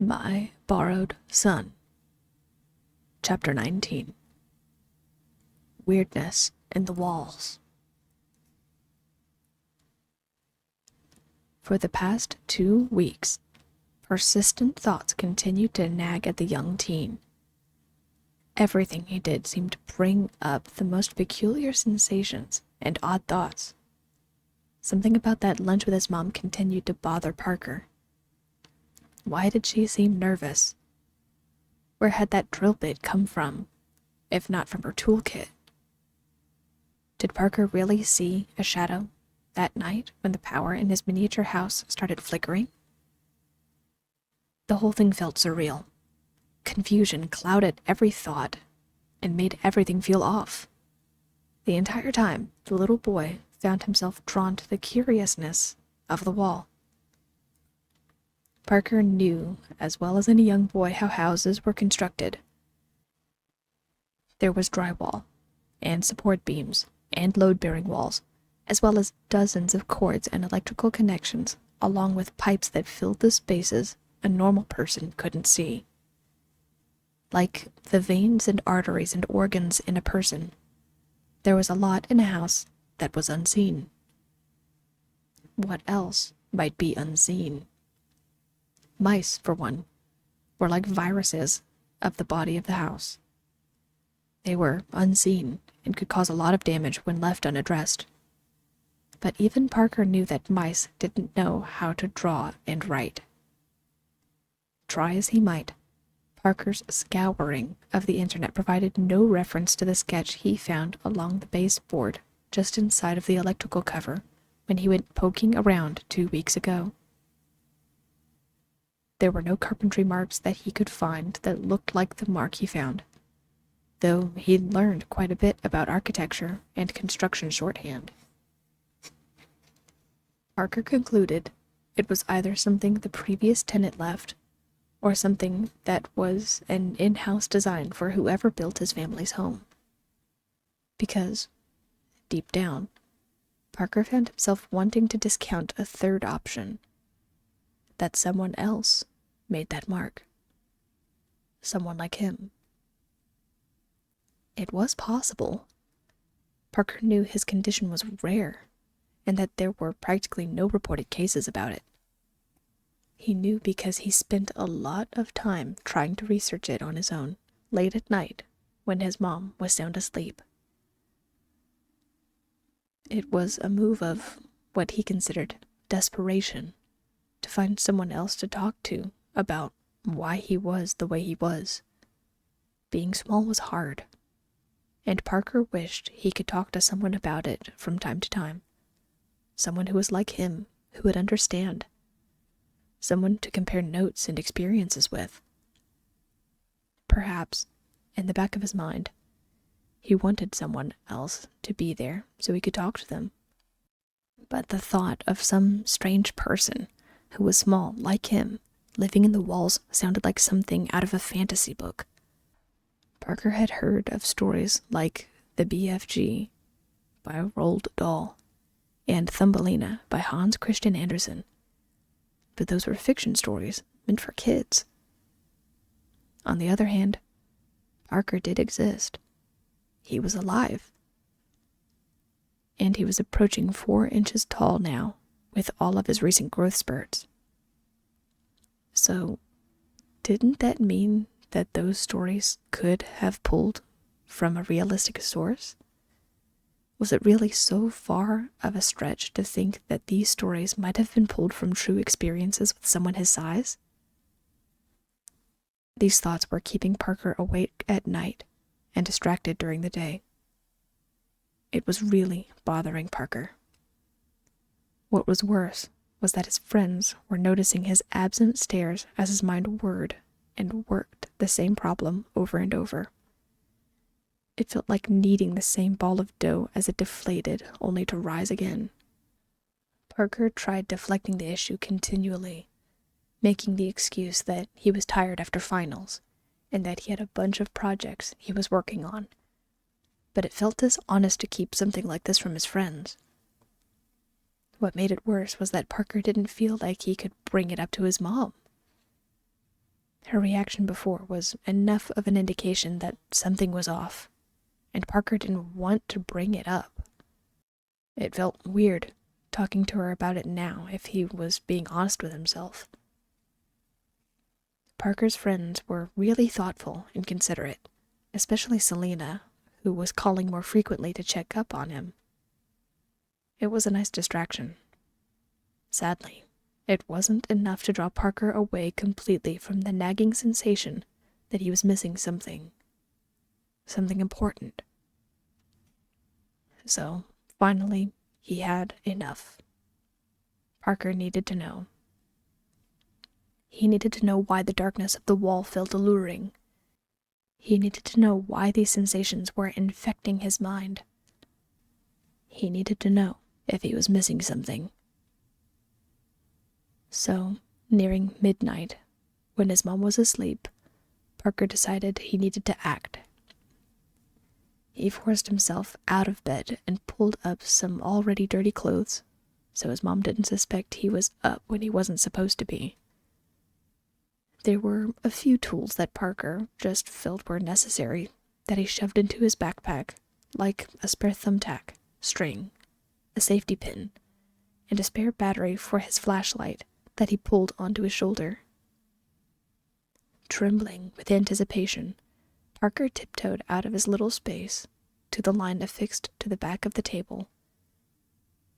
My Borrowed Son. Chapter 19. Weirdness in the Walls. For the past 2 weeks, persistent thoughts continued to nag at the young teen. Everything he did seemed to bring up the most peculiar sensations and odd thoughts. Something about that lunch with his mom continued to bother Parker. Why did she seem nervous? Where had that drill bit come from, if not from her toolkit? Did Parker really see a shadow that night when the power in his miniature house started flickering? The whole thing felt surreal. Confusion clouded every thought and made everything feel off. The entire time, the little boy found himself drawn to the curiousness of the wall. Parker knew, as well as any young boy, how houses were constructed. There was drywall, and support beams, and load-bearing walls, as well as dozens of cords and electrical connections, along with pipes that filled the spaces a normal person couldn't see. Like the veins and arteries and organs in a person, there was a lot in a house that was unseen. What else might be unseen? Mice, for one, were like viruses of the body of the house. They were unseen and could cause a lot of damage when left unaddressed. But even Parker knew that mice didn't know how to draw and write. Try as he might, Parker's scouring of the internet provided no reference to the sketch he found along the baseboard just inside of the electrical cover when he went poking around 2 weeks ago. There were no carpentry marks that he could find that looked like the mark he found, though he'd learned quite a bit about architecture and construction shorthand. Parker concluded it was either something the previous tenant left, or something that was an in-house design for whoever built his family's home. Because, deep down, Parker found himself wanting to discount a third option, that someone else made that mark. Someone like him. It was possible. Parker knew his condition was rare, and that there were practically no reported cases about it. He knew because he spent a lot of time trying to research it on his own, late at night, when his mom was sound asleep. It was a move of what he considered desperation, to find someone else to talk to about why he was the way he was. Being small was hard, and Parker wished he could talk to someone about it from time to time. Someone who was like him, who would understand. Someone to compare notes and experiences with. Perhaps, in the back of his mind, he wanted someone else to be there so he could talk to them. But the thought of some strange person who was small, like him, living in the walls sounded like something out of a fantasy book. Parker had heard of stories like The BFG by Roald Dahl and Thumbelina by Hans Christian Andersen, but those were fiction stories meant for kids. On the other hand, Parker did exist. He was alive. And he was approaching 4 inches tall now, with all of his recent growth spurts. So, didn't that mean that those stories could have pulled from a realistic source? Was it really so far of a stretch to think that these stories might have been pulled from true experiences with someone his size? These thoughts were keeping Parker awake at night and distracted during the day. It was really bothering Parker. What was worse was that his friends were noticing his absent stares as his mind whirred and worked the same problem over and over. It felt like kneading the same ball of dough as it deflated, only to rise again. Parker tried deflecting the issue continually, making the excuse that he was tired after finals, and that he had a bunch of projects he was working on. But it felt dishonest to keep something like this from his friends. What made it worse was that Parker didn't feel like he could bring it up to his mom. Her reaction before was enough of an indication that something was off, and Parker didn't want to bring it up. It felt weird talking to her about it now if he was being honest with himself. Parker's friends were really thoughtful and considerate, especially Selena, who was calling more frequently to check up on him. It was a nice distraction. Sadly, it wasn't enough to draw Parker away completely from the nagging sensation that he was missing something important. So, finally, he had enough. Parker needed to know. He needed to know why the darkness of the wall felt alluring. He needed to know why these sensations were infecting his mind. He needed to know if he was missing something. So, nearing midnight, when his mom was asleep, Parker decided he needed to act. He forced himself out of bed and pulled up some already dirty clothes, so his mom didn't suspect he was up when he wasn't supposed to be. There were a few tools that Parker just felt were necessary that he shoved into his backpack, like a spare thumbtack, string, a safety pin, and a spare battery for his flashlight that he pulled onto his shoulder. Trembling with anticipation, Parker tiptoed out of his little space to the line affixed to the back of the table.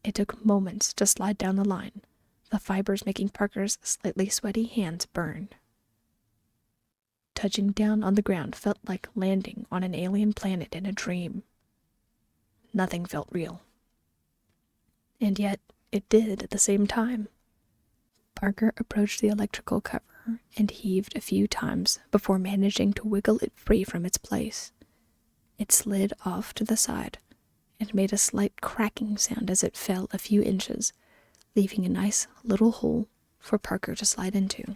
It took moments to slide down the line, the fibers making Parker's slightly sweaty hands burn. Touching down on the ground felt like landing on an alien planet in a dream. Nothing felt real. And yet, it did at the same time. Parker approached the electrical cover and heaved a few times before managing to wiggle it free from its place. It slid off to the side and made a slight cracking sound as it fell a few inches, leaving a nice little hole for Parker to slide into.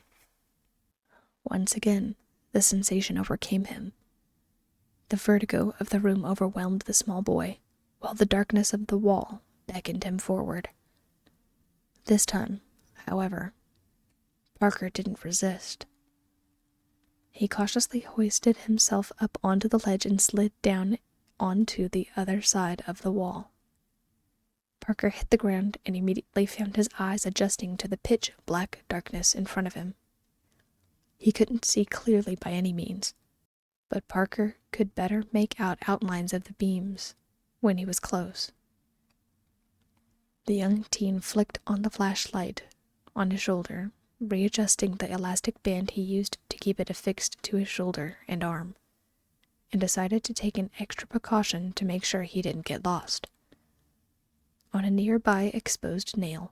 Once again, the sensation overcame him. The vertigo of the room overwhelmed the small boy, while the darkness of the wall beckoned him forward. This time, however, Parker didn't resist. He cautiously hoisted himself up onto the ledge and slid down onto the other side of the wall. Parker hit the ground and immediately found his eyes adjusting to the pitch-black darkness in front of him. He couldn't see clearly by any means, but Parker could better make out outlines of the beams when he was close. The young teen flicked on the flashlight on his shoulder, readjusting the elastic band he used to keep it affixed to his shoulder and arm, and decided to take an extra precaution to make sure he didn't get lost. On a nearby exposed nail,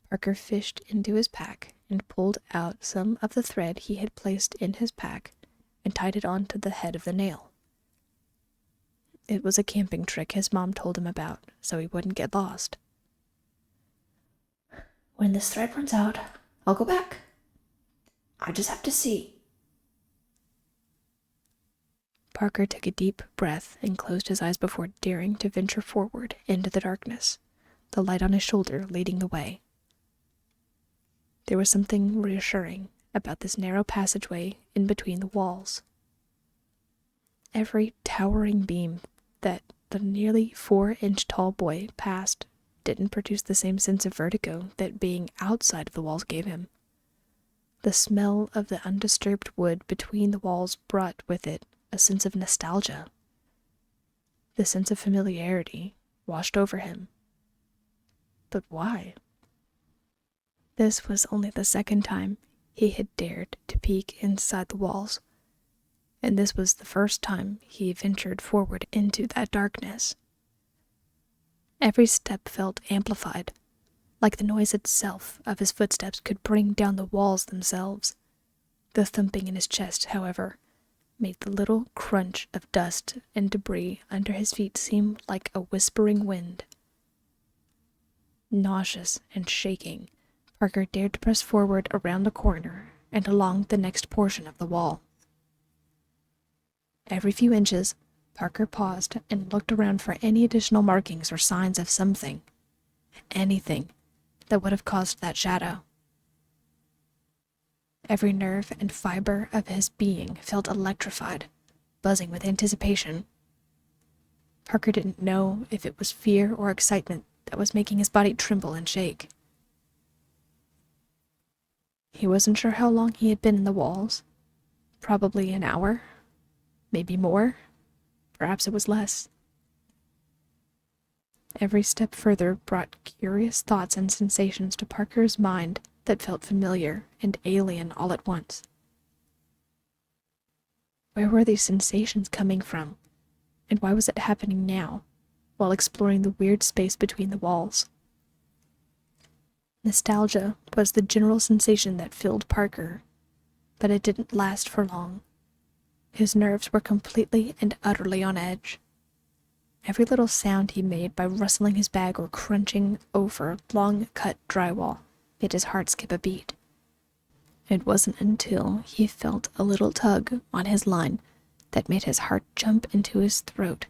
Parker fished into his pack and pulled out some of the thread he had placed in his pack and tied it onto the head of the nail. It was a camping trick his mom told him about, so he wouldn't get lost. When this thread runs out, I'll go back. I just have to see. Parker took a deep breath and closed his eyes before daring to venture forward into the darkness, the light on his shoulder leading the way. There was something reassuring about this narrow passageway in between the walls. Every towering beam that the nearly 4-inch tall boy passed didn't produce the same sense of vertigo that being outside of the walls gave him. The smell of the undisturbed wood between the walls brought with it a sense of nostalgia. The sense of familiarity washed over him. But why? This was only the second time he had dared to peek inside the walls, and this was the first time he ventured forward into that darkness. Every step felt amplified, like the noise itself of his footsteps could bring down the walls themselves. The thumping in his chest, however, made the little crunch of dust and debris under his feet seem like a whispering wind. Nauseous and shaking, Parker dared to press forward around the corner and along the next portion of the wall. Every few inches, Parker paused and looked around for any additional markings or signs of something, anything that would have caused that shadow. Every nerve and fiber of his being felt electrified, buzzing with anticipation. Parker didn't know if it was fear or excitement that was making his body tremble and shake. He wasn't sure how long he had been in the walls. Probably an hour, maybe more, perhaps it was less. Every step further brought curious thoughts and sensations to Parker's mind that felt familiar and alien all at once. Where were these sensations coming from, and why was it happening now, while exploring the weird space between the walls? Nostalgia was the general sensation that filled Parker, but it didn't last for long. His nerves were completely and utterly on edge. Every little sound he made by rustling his bag or crunching over long-cut drywall made his heart skip a beat. It wasn't until he felt a little tug on his line that made his heart jump into his throat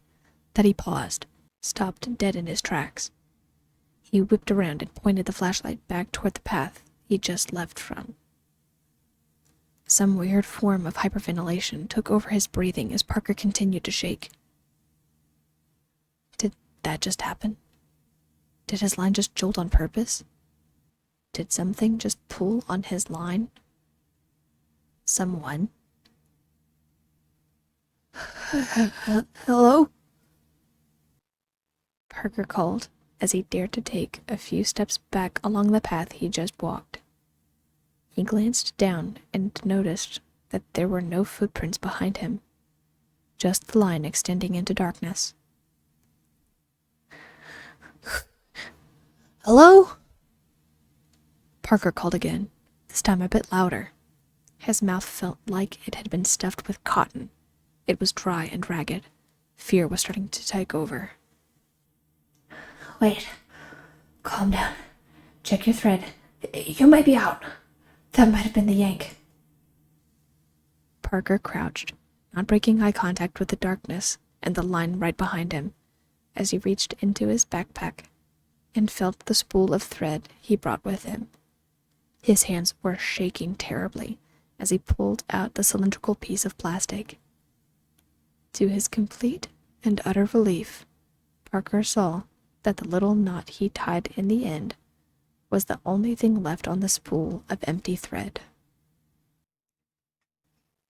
that he paused, stopped dead in his tracks. He whipped around and pointed the flashlight back toward the path he just left from. Some weird form of hyperventilation took over his breathing as Parker continued to shake. Did that just happen? Did his line just jolt on purpose? Did something just pull on his line? Someone? Hello? Parker called as he dared to take a few steps back along the path he just walked. He glanced down and noticed that there were no footprints behind him, just the line extending into darkness. Hello? Parker called again, this time a bit louder. His mouth felt like it had been stuffed with cotton. It was dry and ragged. Fear was starting to take over. Wait. Calm down. Check your thread. You might be out. That might have been the yank. Parker crouched, not breaking eye contact with the darkness and the line right behind him, as he reached into his backpack and felt the spool of thread he brought with him. His hands were shaking terribly as he pulled out the cylindrical piece of plastic. To his complete and utter relief, Parker saw that the little knot he tied in the end was the only thing left on the spool of empty thread.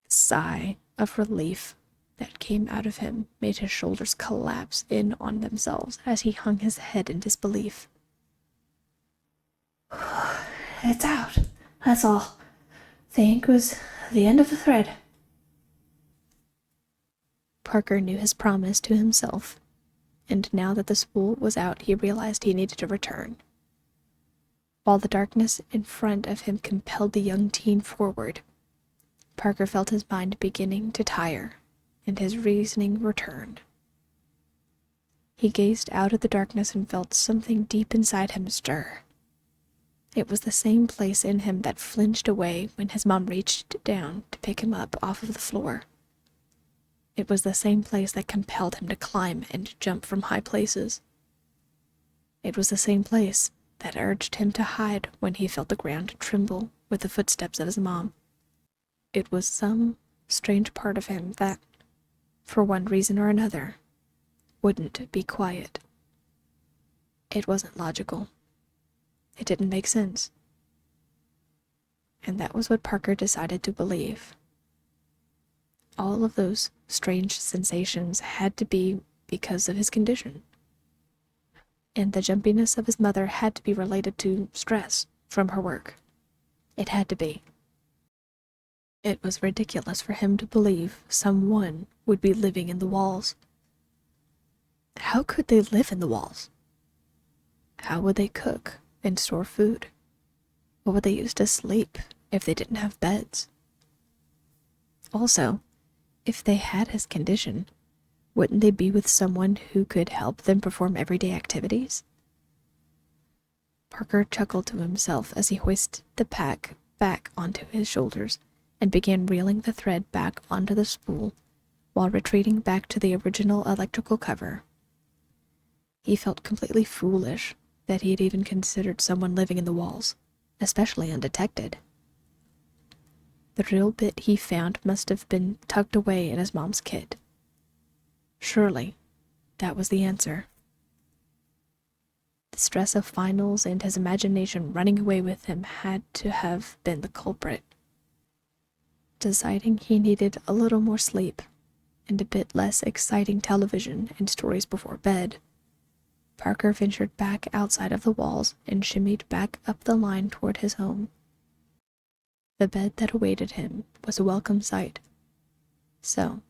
The sigh of relief that came out of him made his shoulders collapse in on themselves as he hung his head in disbelief. It's out. That's all. The ink was the end of the thread. Parker knew his promise to himself, and now that the spool was out, he realized he needed to return. While the darkness in front of him compelled the young teen forward, Parker felt his mind beginning to tire, and his reasoning returned. He gazed out at the darkness and felt something deep inside him stir. It was the same place in him that flinched away when his mom reached down to pick him up off of the floor. It was the same place that compelled him to climb and jump from high places. It was the same place that urged him to hide when he felt the ground tremble with the footsteps of his mom. It was some strange part of him that, for one reason or another, wouldn't be quiet. It wasn't logical. It didn't make sense. And that was what Parker decided to believe. All of those strange sensations had to be because of his condition. And the jumpiness of his mother had to be related to stress from her work. It had to be. It was ridiculous for him to believe someone would be living in the walls. How could they live in the walls? How would they cook and store food? What would they use to sleep if they didn't have beds? Also, if they had his condition, wouldn't they be with someone who could help them perform everyday activities? Parker chuckled to himself as he hoisted the pack back onto his shoulders and began reeling the thread back onto the spool while retreating back to the original electrical cover. He felt completely foolish that he had even considered someone living in the walls, especially undetected. The drill bit he found must have been tucked away in his mom's kit. Surely, that was the answer. The stress of finals and his imagination running away with him had to have been the culprit. Deciding he needed a little more sleep and a bit less exciting television and stories before bed, Parker ventured back outside of the walls and shimmied back up the line toward his home. The bed that awaited him was a welcome sight. So,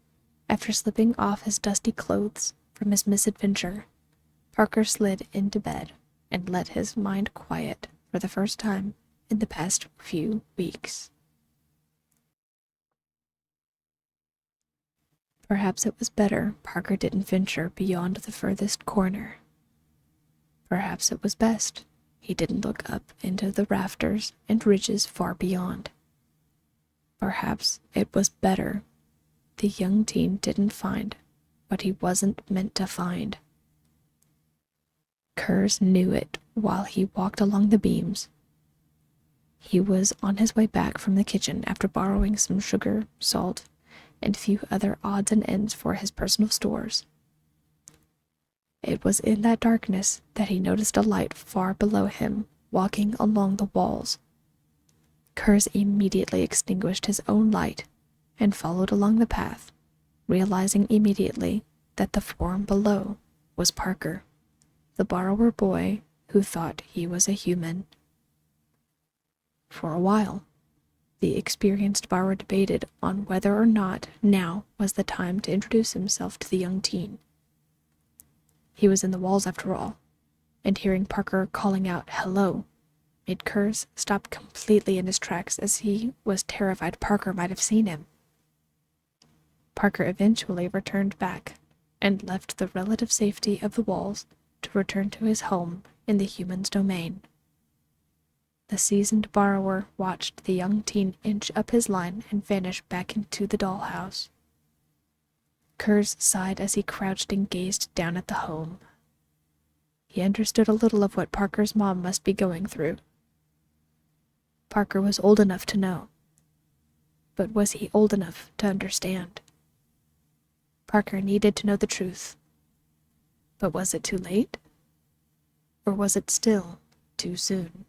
after slipping off his dusty clothes from his misadventure, Parker slid into bed and let his mind quiet for the first time in the past few weeks. Perhaps it was better Parker didn't venture beyond the furthest corner. Perhaps it was best he didn't look up into the rafters and ridges far beyond. Perhaps it was better the young teen didn't find what he wasn't meant to find. Kurz knew it while he walked along the beams. He was on his way back from the kitchen after borrowing some sugar, salt, and a few other odds and ends for his personal stores. It was in that darkness that he noticed a light far below him walking along the walls. Kurz immediately extinguished his own light and followed along the path, realizing immediately that the form below was Parker, the borrower boy who thought he was a human. For a while, the experienced borrower debated on whether or not now was the time to introduce himself to the young teen. He was in the walls after all, and hearing Parker calling out "hello" made Kurz stop completely in his tracks as he was terrified Parker might have seen him. Parker eventually returned back and left the relative safety of the walls to return to his home in the human's domain. The seasoned borrower watched the young teen inch up his line and vanish back into the dollhouse. Kurz sighed as he crouched and gazed down at the home. He understood a little of what Parker's mom must be going through. Parker was old enough to know. But was he old enough to understand? Parker needed to know the truth. But was it too late? Or was it still too soon?